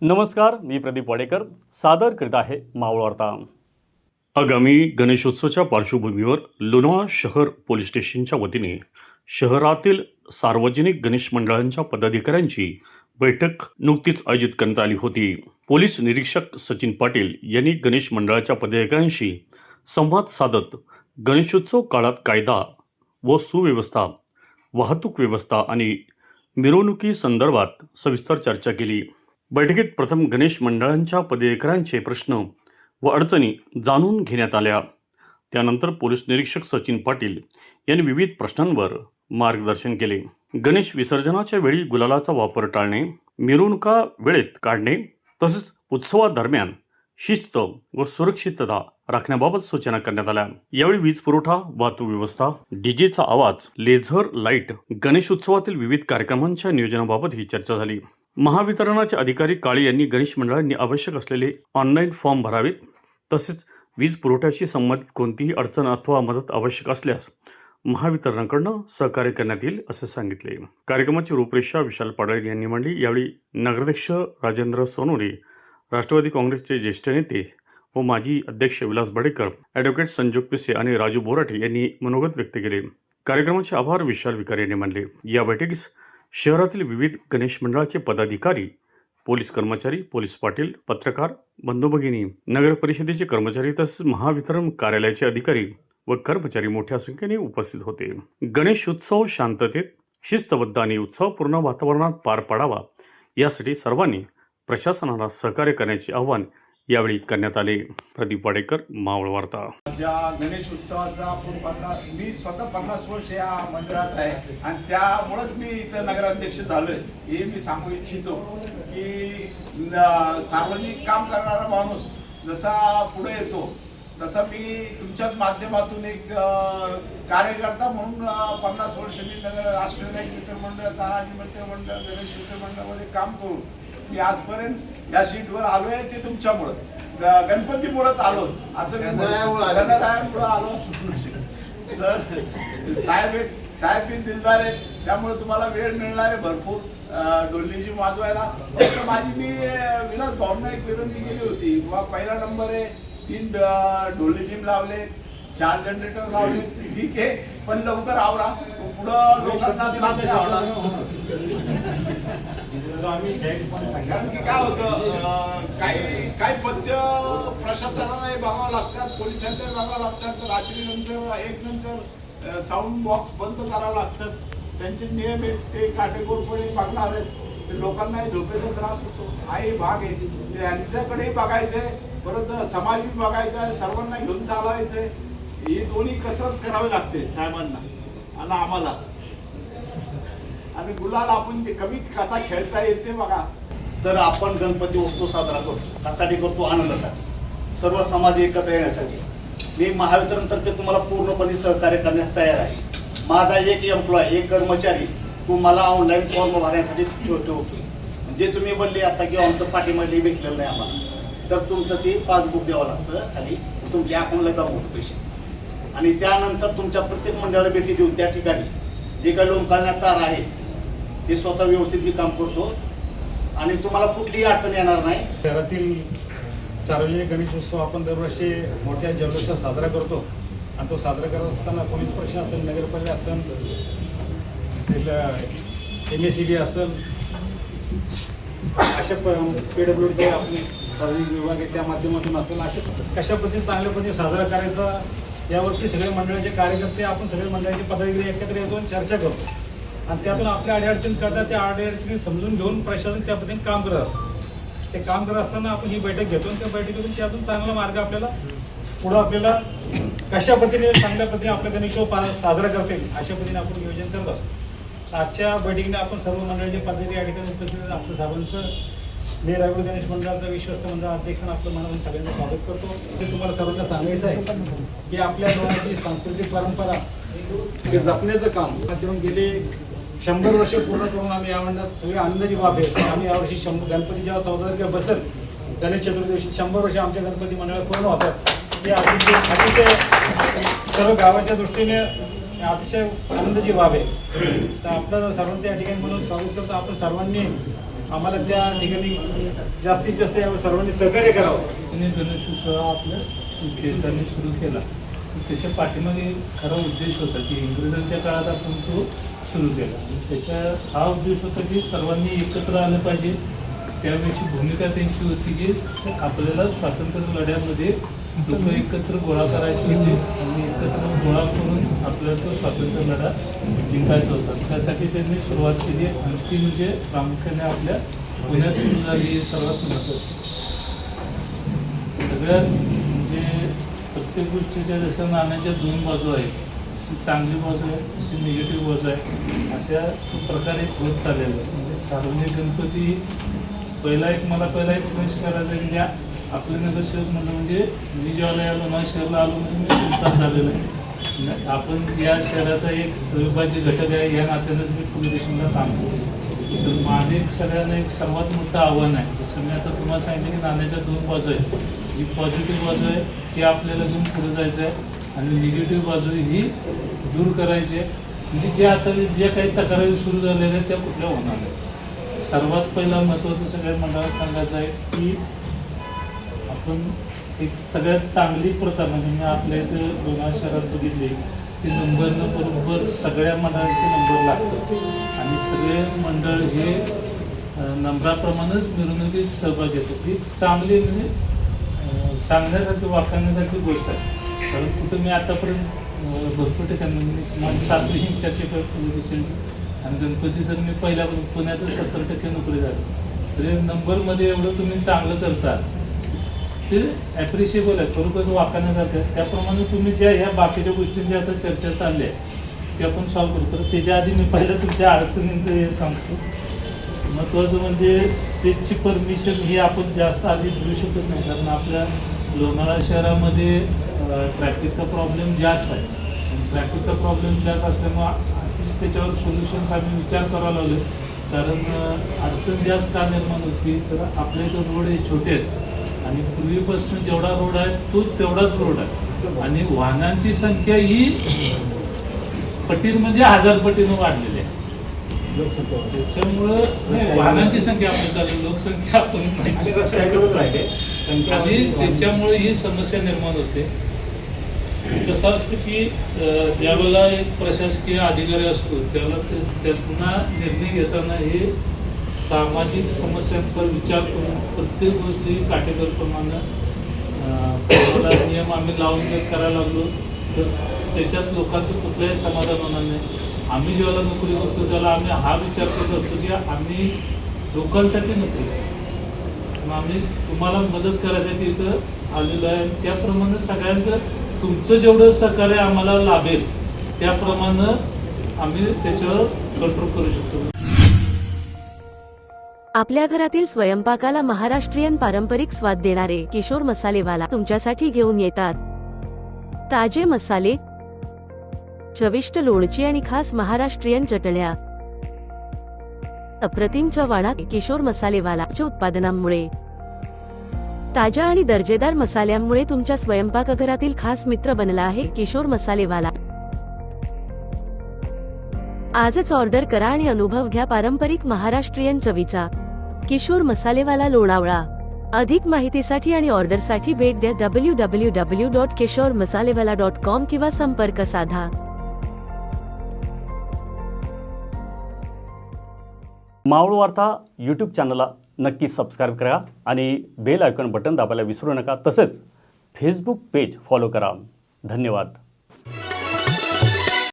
नमस्कार, मी प्रदीप वाडेकर सादर करीत आहे मावळ वार्ता। आगामी गणेशोत्सवाच्या पार्श्वभूमीवर लोणावळा शहर पोलीस स्टेशनच्या वतीने शहरातील सार्वजनिक गणेश मंडळांच्या पदाधिकाऱ्यांची बैठक नुकतीच आयोजित करण्यात आली होती। पोलीस निरीक्षक सचिन पाटील यांनी गणेश मंडळाच्या पदाधिकाऱ्यांशी संवाद साधत गणेशोत्सव काळात कायदा व सुव्यवस्था, वाहतूक व्यवस्था आणि मिरवणुकी संदर्भात सविस्तर चर्चा केली। बैठकीत प्रथम गणेश मंडळांच्या पदाधिकाऱ्यांचे प्रश्न व अडचणी जाणून घेण्यात आल्या। त्यानंतर पोलीस निरीक्षक सचिन पाटील यांनी विविध प्रश्नांवर मार्गदर्शन केले। गणेश विसर्जनाच्या वेळी गुलालाचा वापर टाळणे, मिरवणुका वेळेत काढणे तसेच उत्सवादरम्यान शिस्त व सुरक्षितता राखण्याबाबत सूचना करण्यात आल्या। यावेळी वीज पुरवठा, वाहतूक व्यवस्था, डीजेचा आवाज, लेझर लाईट, गणेशोत्सवातील विविध कार्यक्रमांच्या नियोजनाबाबत ही चर्चा झाली। महावितरणाचे अधिकारी काळे यांनी गणेश मंडळांनी आवश्यक असलेले ऑनलाईन फॉर्म भरावेत तसेच वीज पुरवठ्याशी संबंधित कोणतीही अडचण अथवा मदत आवश्यक असल्यास महावितरणाकडून सहकार्य करण्यात येईल असे सांगितले। कार्यक्रमाची रूपरेषा विशाल पाडळी यांनी मांडली। यावेळी नगराध्यक्ष राजेंद्र सोनवणे, राष्ट्रवादी काँग्रेसचे ज्येष्ठ नेते व माजी अध्यक्ष विलास बडेकर, ॲडव्होकेट संजोग पिसे आणि राजू बोराटे यांनी मनोगत व्यक्त केले। कार्यक्रमाचे आभार विशाल विकार यांनी मानले। या बैठकीस शहरातील विविध गणेश मंडळाचे पदाधिकारी, पोलीस कर्मचारी, पोलीस पाटील, पत्रकार बंधू भगिनी, नगर परिषदेचे कर्मचारी तसेच महावितरण कार्यालयाचे अधिकारी व कर्मचारी मोठ्या संख्येने उपस्थित होते। गणेशोत्सव शांततेत, शिस्तबद्ध आणि उत्सवपूर्ण वातावरणात पार पाडावा यासाठी सर्वांनी प्रशासनाला सहकार्य करण्याचे आवाहन यावेळी करण्यात आले। प्रदीप वाडेकर, मावळ वार्ता। ज्या गणेश उत्सवाचा आपण मी स्वतः 50 वर्ष या मंदिरात आहे आणि त्यामुळेच मी इथं नगराध्यक्ष झालोय हे मी सांगू इच्छितो की सार्वजनिक काम करणारा माणूस जसा पुढे येतो तसा मी तुमच्याच माध्यमातून एक कार्यकर्ता म्हणून 50 वर्ष मी राष्ट्रीय मित्रमंडळ, तानाजी मित्रमंडळ, गणेश मित्रमंडळामध्ये काम करून मी आजपर्यंत या सीटवर आलोय ते तुमच्यामुळे, गणपतीमुळेच आलो असं गणरायामुळे आलो तर साहेब दिलदार आहे, त्यामुळे तुम्हाला वेळ मिळणार आहे भरपूर डोलीजी वाजवायला। माझी मी विलास भाऊंना एक विनंती केली होती, पहिला नंबर आहे 3 डोलीजी लावले, 4 जनरेटर लावले, ठीक आहे पण लवकर आवरा, पुढं लोकांना त्रास कारण की काय होतं काही पद्य प्रशासनाला बघावं लागतात, पोलिसांना बघावं लागतात, रात्री नंतर 1 नंतर साऊंड बॉक्स बंद करावं लागतात, त्यांचे नियम आहेत ते काटेकोरपणे बघणार आहेत, लोकांना झोपेचा त्रास होतो हाही भाग आहे, त्यांच्याकडेही बघायचंय, परत समाज बघायचा आहे, सर्वांना घेऊन चालवायचंय, ही दोन्ही कसरत करावी लागते साहेबांना आणि आम्हाला। आणि गुलाल आपण ते कमी कसा खेळता येते बघा। तर आपण गणपती उत्सव साजरा करतो, त्यासाठी करतो आनंदासाठी, सर्व समाज एकत्र येण्यासाठी। मी महावितरणतर्फे तुम्हाला पूर्णपणे सहकार्य करण्यास तयार आहे। माझा एक एम्प्लॉय, एक कर्मचारी तुम्हाला ऑनलाईन फॉर्म भरण्यासाठी ठेवतो, जे तुम्ही बोलले आता की आमचं पाठीमध्ये भेटलेलं नाही आम्हाला, तर तुमचं ते पासबुक द्यावं लागतं आणि तुमच्या अकाउंटला जमा होतं पैसे, आणि त्यानंतर तुमच्या प्रत्येक मंडळाला भेटी देऊन त्या ठिकाणी जे काही लोकांना तार आहे ते स्वतः व्यवस्थित मी काम करतो आणि तुम्हाला कुठलीही अडचण येणार नाही। शहरातील सार्वजनिक गणेशोत्सव आपण दरवर्षी मोठ्या जल्लोषात साजरा करतो आणि तो साजरा करत असताना पोलीस प्रशासन, नगरपालिका असेल, MSCB असेल, अशा PWDचे आपले सार्वजनिक विभाग आहे त्या माध्यमातून असेल, अशा कशा पद्धतीने चांगल्या पद्धतीने साजरा करायचा यावरती सगळे मंडळाचे कार्यकर्ते, आपण सगळे मंडळाचे पदाधिकारी एकत्र येतो आणि चर्चा करतो आणि त्यातून आपल्या अडीअडचणी करतात, त्या अडीअडचणी समजून घेऊन प्रशासन त्या पद्धतीने काम करत असतं। ते काम करत असताना आपण ही बैठक घेतो आणि त्या बैठकीतून त्यातून चांगला मार्ग आपल्याला पुढं आपल्याला कशा पद्धतीने चांगल्या पद्धतीने आपल्या गणेशोत्सव साजरा करता येईल अशा पद्धतीने आपण नियोजन करत असतो। आजच्या बैठकीने आपण सर्व मंडळाचे पदाधिकारी या ठिकाणी उपस्थित आपलं सर्वांचं मी रायगड गणेश मंडळाचा विश्वस्त मंडळ अध्यक्ष आपलं मनातून सगळ्यांचं स्वागत करतो। ते तुम्हाला सर्वांना सांगायचं आहे की आपल्या लोकांची सांस्कृतिक परंपरा हे जपण्याचं काम माध्यम गेले 100 वर्ष पूर्ण करून आम्ही या मंडळात सगळे आनंदाची बाब आहे। आम्ही यावर्षी गणपती जेव्हा 14 तारखेला बसेल गणेश चतुर्दशी 100 वर्ष आमच्या गणपती मंडळात पूर्ण होतात, हे अतिशय सर्व गावाच्या दृष्टीने अतिशय आनंदाची बाब आहे। तर आपलं सर्वांच्या या ठिकाणी म्हणून स्वागत करतो। आपण सर्वांनी आम्हाला त्या ठिकाणी जास्तीत जास्त यावेळी सर्वांनी सहकार्य करावं. आणि गणेशोत्सव आपल्या कीर्तनाने सुरू केला. त्याच्या पाठीमागे खरा उद्देश होता की इंग्रजांच्या काळात आपण तो सुरू केला. त्याचा हा उद्देश होता की सर्वांनी एकत्र आलं पाहिजे. त्यावेळेची भूमिका त्यांची होती की आपल्याला स्वातंत्र्य लढ्यामध्ये लोक एकत्र गोळा करायचे होते आणि एकत्र गोळा करून आपल्याला तो स्वातंत्र्य लढा जिंकायचा होता. त्यासाठी त्यांनी सुरुवात केली आणि ती म्हणजे प्रामुख्याने आपल्या पुण्यात सुरू झाली ही सर्वात महत्त्वाची. सगळ्यात म्हणजे प्रत्येक गोष्टीच्या जसं नाण्याच्या दोन बाजू आहेत, अशी चांगली बाजू आहे, अशी निगेटिव्ह बाजू आहे, अशा प्रकारे होत चाललेलं आहे. म्हणजे सार्वजनिक गणपती पहिला एक चॉईस करायचा की ज्या आपल्या नगरसेवक म्हणलं म्हणजे मी ज्यावेळेला या लोणावळा शहराला आलो म्हणजे मी तुमचाच झालेलं आहे. आपण या शहराचा एक अविभाज्य घटक आहे या नात्यानंच मी पोलीस स्टेशनला काम करतो. तर माझे सगळ्यांना एक सर्वात मोठं आव्हान आहे. जसं मी आता तुम्हाला सांगितलं की नाण्याच्या दोन बाजू आहेत. जी पॉझिटिव्ह बाजू आहे ती आपल्याला घेऊन पुढे जायचं आहे आणि निगेटिव्ह बाजू ही दूर करायची आहे. म्हणजे ज्या काही तक्रारी सुरू झालेल्या आहेत त्या कुठल्या होणार नाही. सर्वात पहिला महत्त्वाचं सगळ्या मंडळात सांगायचं आहे की आपण एक सगळ्यात चांगली प्रथा म्हणजे मी आपल्या इथे लोणावळा शहरात बघितली की नंबरनं बरोबर सगळ्या मंडळांचे नंबर लागतात आणि सगळे मंडळ हे नंबराप्रमाणेच मिरवणुकीत सहभाग घेतात. ही चांगली म्हणजे सांगण्यासारखी वाखाणण्यासारखी गोष्ट आहे. कारण कुठं मी आतापर्यंत भरपूर ठिकाणी माझी 7वी चर्चा करतो आणि गणपती तर मी पहिल्यापासून पुण्यातच 70% नोकरी झाली. तरी नंबरमध्ये एवढं तुम्ही चांगलं करता ते ॲप्रिशिएबल आहे, खरोखरच वाखाणण्यासारखं आहे. त्याप्रमाणे तुम्ही ज्या ह्या बाकीच्या गोष्टींची आता चर्चा चालली आहे ते आपण सॉल्व्ह करू. तर त्याच्या आधी मी पहिलं तुमच्या अडचणींचं हे सांगतो. महत्त्वाचं म्हणजे स्टेजची परमिशन ही आपण जास्त आधी देऊ शकत नाही कारण आपल्या लोणावळा शहरामध्ये ट्रॅफिकचा प्रॉब्लेम जास्त आहे आणि ट्रॅफिकचा प्रॉब्लेम जास्त असल्यामुळं त्याच्यावर सोल्युशन्स आम्ही विचार करायला लागलो. कारण अडचण जास्त का निर्माण होती तर आपल्या इथं रोड हे छोटे आहेत आणि पूर्वीपासून जेवढा रोड आहे तो तेवढाच रोड आहे आणि वाहनांची संख्या ही पटीनं म्हणजे 1000 पटीनं वाढलेली आहे. त्याच्यामुळं वाहनांची संख्या आपण चालू लोकसंख्या आपण आणि त्याच्यामुळे ही समस्या निर्माण होते. कसं असतं की ज्यावेळेला एक प्रशासकीय अधिकारी असतो त्यावेळेला त्या पुन्हा निर्णय घेताना हे सामाजिक समस्यांवर विचार करून प्रत्येक गोष्टी काटेकोरप्रमाणे नियम आम्ही लावून करायला लागलो तर त्याच्यात लोकांचं कुठलंही समाधान होणार नाही. आम्ही जेव्हा नोकरी करतो त्याला आम्ही हा विचार करत असतो की आम्ही लोकांसाठी नोकरी करतो, आम्ही तुम्हाला मदत करायसाठी इथं आलेलो आहे. त्याप्रमाणे सगळ्यांचं तुमचं जेवढं सहकार्य आम्हाला लाभेल त्याप्रमाणे आम्ही त्याच्यावर कंट्रोल करू शकतो. आपल्या घरातील स्वयंपाकाला महाराष्ट्रीयन पारंपरिक स्वाद देणारे किशोर मसालेवाला तुमच्यासाठी घेऊन येतात. ताजे मसाले, चविष्ट लोणची आणि खास महाराष्ट्रीयन चटण्या. अप्रतिम चवाणा किशोर मसालेवालाच्या उत्पादनांमुळे ताज्या आणि दर्जेदार मसाल्यांमुळे तुमच्या स्वयंपाकघरातील खास मित्र बनला आहे किशोर मसालेवाला. आजच ऑर्डर करा आणि अनुभव घ्या पारंपरिक महाराष्ट्रीयन चवीचा. किशोर मसालेवाला लोणावळा. अधिक माहितीसाठी आणि ऑर्डरसाठी भेट द्या www.kishormasalevala.com किंवा संपर्क साधा. मावळ वार्ता यूट्यूब चॅनलला नक्की सबस्क्राईब करा आणि बेल आयकॉन बटन दाबायला विसरू नका. तसेच फेसबुक पेज फॉलो करा. धन्यवाद.